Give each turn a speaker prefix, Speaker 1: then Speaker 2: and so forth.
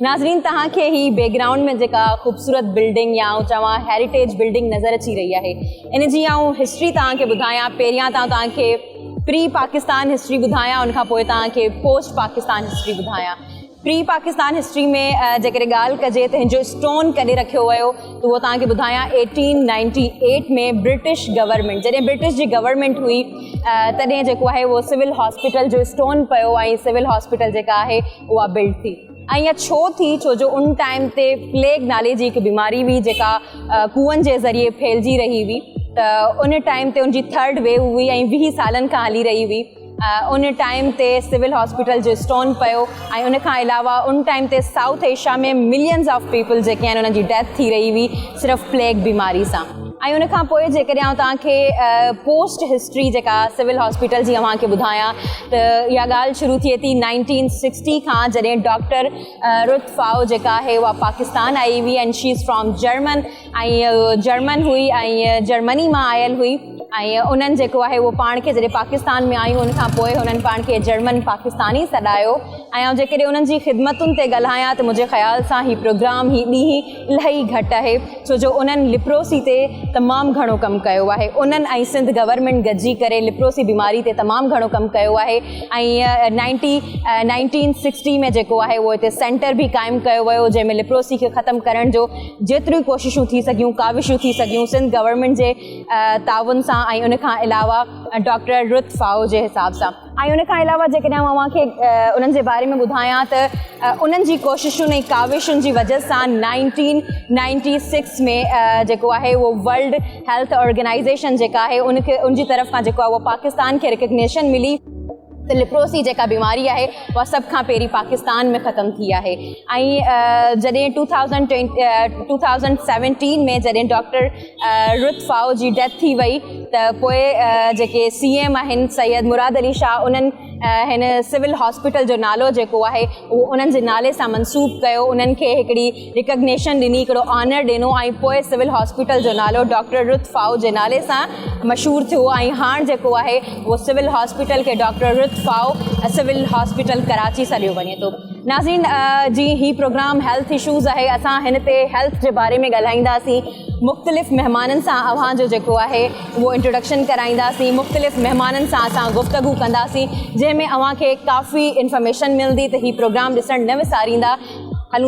Speaker 1: नाज़रीन तहां खे ही बैकग्राउंड में जेका ख़ूबसूरत बिल्डिंग या चवां हेरिटेज बिल्डिंग नज़र अची रही है इन जी हिस्ट्री तहां खे ॿुधायां। पहिरियां तहां खे प्री पाकिस्तान हिस्ट्री ॿुधायां, उन खां पोइ तहां खे पोस्ट पाकिस्तान हिस्ट्री ॿुधायां। प्री पाकिस्तान हिस्ट्री में जेकॾहिं ॻाल्हि कजे त हिन जो स्टोन कॾहिं रखियो वियो त उहो तव्हांखे ॿुधायां 1898 में ब्रिटिश गवर्नमेंट, जॾहिं ब्रिटिश जी गवर्नमेंट हुई तॾहिं जेको आहे उहो सिविल हॉस्पिटल जो स्टोन पियो ऐं सिविल हॉस्पिटल जेका आहे उहा बिल्ड थी। ऐं इहा छो थी, छो जो उन टाइम ते प्लेग नाले जी हिकु बीमारी हुई जेका कुअनि जे ज़रिए फैलिजी रही हुई। त उन टाइम ते उनजी थर्ड वेव हुई ऐं 20 सालनि खां हली रही हुई। उन टाइम ते सिविल हॉस्पिटल जो स्टोन पियो ऐं उन खां अलावा उन टाइम ते साउथ एशिया में मिलियंस ऑफ पीपल जेके आहिनि उन्हनि जी डेथ थी रही हुई सिर्फ़ु प्लेग बीमारी सां। ऐं उन खां पोइ जेकॾहिं आउं तव्हांखे पोस्ट हिस्ट्री जेका सिविल हॉस्पिटल जी तव्हांखे ॿुधायां त इहा ॻाल्हि शुरू थिए थी 1960 खां, जॾहिं डॉक्टर रुथ फाओ जेका आहे उहा पाकिस्तान आई हुई and she is from German ऐं जर्मन हुई ऐं जर्मनी मां आयल हुई। ऐं उन्हनि जेको आहे उहो पाण खे जॾहिं पाकिस्तान में आयूं उन खां पोइ हुननि पाण खे जर्मन पाकिस्तानी सॾायो। ऐं जेकॾहिं उन्हनि जी ख़िदमतुनि ते ॻाल्हायां त मुंहिंजे ख़्याल सां ही प्रोग्राम ही ॾींहुं इलाही घटि आहे, छो जो उन्हनि लिप्रोसी ते तमामु घणो कमु कयो आहे। उन्हनि ऐं सिंध गवर्नमेंट गॾिजी करे लिप्रोसी बीमारी ते तमामु घणो कमु कयो आहे। ऐं 1960 में जेको आहे उहो हिते सेंटर बि क़ाइमु कयो वियो जंहिंमें लिप्रोसी खे ख़तमु करण जो जेतिरियूं कोशिशूं थी सघियूं, काविशूं थी सघियूं सिंध गवर्नमेंट जे ताउन सां ऐं उन खां अलावा डॉक्टर रुथ फाओ जे हिसाब सां। ऐं उन खां अलावा जेकॾहिं मां तव्हांखे उन्हनि जे बारे में ॿुधायां त उन्हनि जी कोशिशुनि ऐं काविशुनि जी वजह सां 1996 में जेको आहे उहो वर्ल्ड हेल्थ ऑर्गेनाइज़ेशन जेका आहे उनजी तरफ़ खां जेको आहे उहो पाकिस्तान खे रिकग्निशन मिली त लिप्रोसी जेका बीमारी आहे उहा सभ खां पहिरीं पाकिस्तान में ख़तमु थी आहे। ऐं जॾहिं 2017 में जॾहिं डॉक्टर रुथ फाओ जी डेथ थी वई त पोइ जेके CM आहिनि सैयद मुराद अली शाह उन्हनि हिन सिविल हॉस्पिटल जो नालो जेको आहे उहो उन्हनि जे नाले सां मनसूब कयो। उन्हनि खे हिकिड़ी रिकग्निशन ॾिनी, हिकिड़ो ऑनर ॾिनो ऐं पोइ सिविल हॉस्पिटल जो नालो डॉक्टर रुथ फाओ जे नाले सां मशहूरु थियो। ऐं हाणे जेको आहे उहो सिविल हॉस्पिटल खे doctor Ruth Pfau civil hospital Karachi सॾियो वञे थो। नाज़रीन जी ही प्रोग्राम हेल्थ इशूज़ आहे। असां हिन ते हेल्थ जे बारे में ॻाल्हाईंदासीं, मुख़्तलिफ़ महिमाननि सां अव्हांजो जेको आहे उहो इंट्रोडक्शन कराईंदासीं, मुख़्तलिफ़ महिमाननि सां असां गुफ़्तगू कंदासीं जंहिंमें अव्हांखे काफ़ी इंफॉर्मेशन मिलंदी त ही प्रोग्राम ॾिसणु न विसारींदा। हलूं था